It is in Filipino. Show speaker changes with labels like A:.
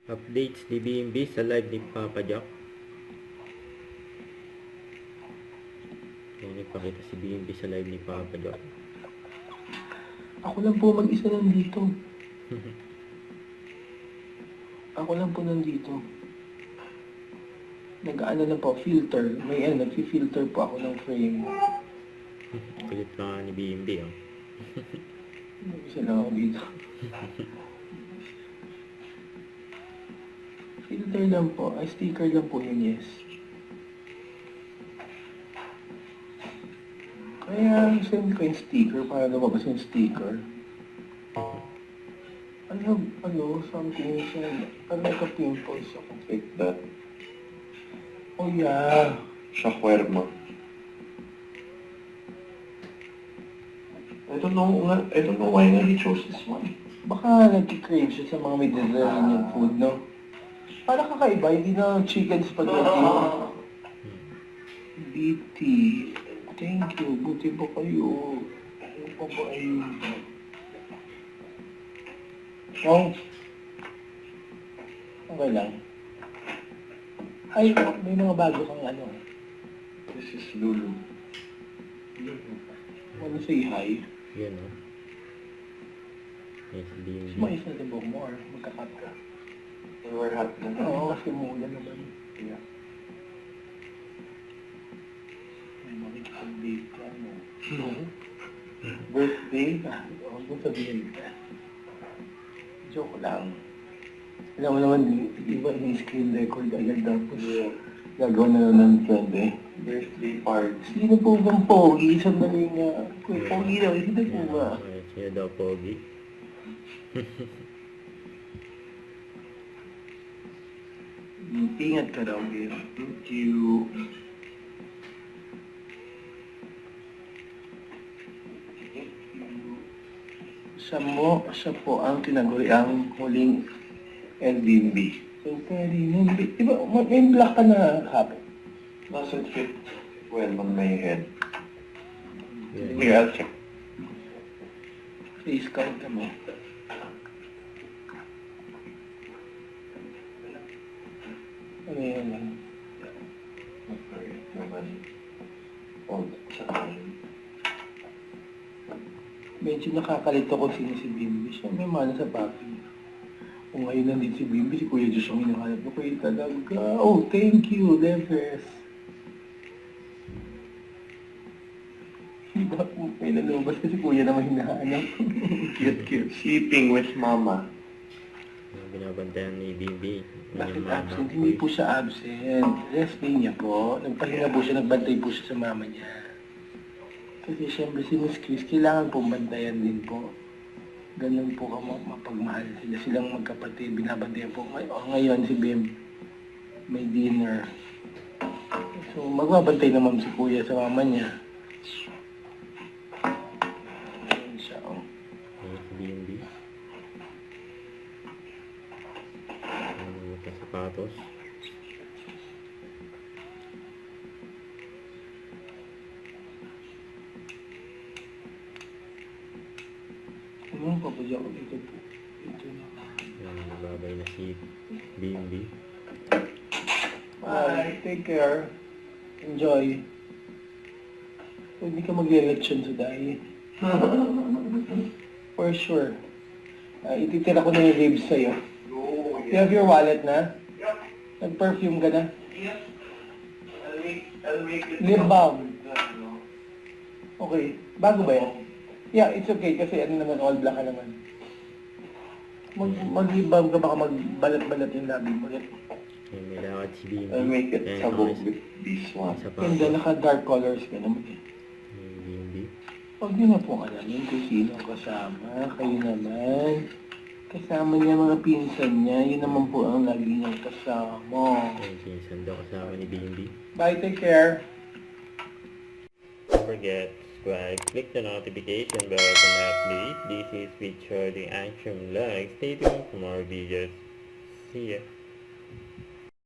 A: Updates ni BMB sa live ni Papa Jack. Ayan, nagpakita si BMB sa live ni Papa Jack.
B: Ako lang po mag-isa nandito. Ako lang po nandito. Nag-ano lang po, filter. Nag-filter po ako ng frame.
A: Kulit na ni BMB, oh.
B: Isa lang ako dito. Filter lang po. Ay, sticker lang po yun, yes. Kaya, send ko yung sticker para lumabas yung sticker. Something siya. Parang nagka-pimples ako. Like that. Oh, yeah.
C: Shawarma. I don't know why he chose this one.
B: Baka nag-crave siya sa mga Mediterranean food, no? Para kakaiba, hindi na chicken spaghetti. BT. Thank you. Buti po kayo. Ano pa ba ayun? Oh. Okay lang. Ay, may mga bago kang ano.
C: This is Lulu.
B: Wanna say hi?
A: Yan, oh. Yes, BMB.
B: Sumayos na din mo or magkakat ka.
C: They were hot na.
B: Oo, kasi mula naman.
C: Yeah.
B: May makikipag-date ka, no?
C: Birthday?
B: Oo, kung sabihin ka. Joke lang. Alam mo naman, iba yung screen record agad tapos gagawa na ng friend eh.
C: Birthday party.
B: Sino po bang pogi? Sandali nga. Uy, pogi daw. Sino po ba?
A: Okay, sino daw pogi?
B: Ingat ka daw, Gil. Thank you. Siya po ang tinaguriang huling LDB. So, LDB. Diba, may black ka na hapon?
C: Doesn't fit well on my head.
A: Yeah.
C: Here, I'll check.
B: Face count ka mo. Ano yun lang? Medyo nakakalito ko sino si Bimbi. Siya may mana sa papi. Kung ngayon nandito si Bimbi, si Kuya Diyos ang hinahanap ko. Kuya talaga. Oh, thank you, Levers. Diba, may nalabas na si Kuya naman hinahanap. Cute.
C: Sleeping with Mama.
A: Yung binabantayan ni BMB.
B: Bakit absent? Hindi po siya absent. Rest day niya po. Nagpahinga po siya, nagbantay po siya sa mama niya. Kasi siyempre si Miss Chris, kailangan po bantayan din po. Ganun po ka mapagmahal sila. Silang magkapatid, binabantayan po. Ngayon si Bim, may dinner. So magbabantay naman si Kuya sa mama niya. Ayun siya, oh.
A: Ayan si BMB. Ano sa sapatos.
B: Ano papadya ko dito po? Ito na.
A: Ayan, nababay na si BMB.
B: Bye. Take care. Enjoy. Hindi ka mag-election sa dahil. For sure. Ititira ko na yung ribs sa'yo. You have your wallet na?
C: Yep.
B: Nag-perfume ka na?
C: Yep. I'll make it.
B: Lip balm. Okay. Bago ba yan? Yeah, it's okay kasi ano naman, all black ka naman. Mag-lip balm ka, baka magbalat-balat yung labi mo.
A: Ayan, may lakad si BMB.
C: I'll make it
A: Ayan,
C: sabog
A: okay.
C: with this one.
B: Ganda, naka-dark colors ka naman.
A: Ayan, BMB.
B: Huwag niyo na pong alamin kung sino ang kasama. Kayo naman. Kasama niya mga pinsan niya. Yun naman po ang lagi niyang kasama.
A: Ayan, sinisan daw kasama ni BMB.
B: Bye, take care.
A: Don't forget, subscribe, click the notification bell to not update. This is with Charlie Action Vlog. Stay tuned for more videos. See ya.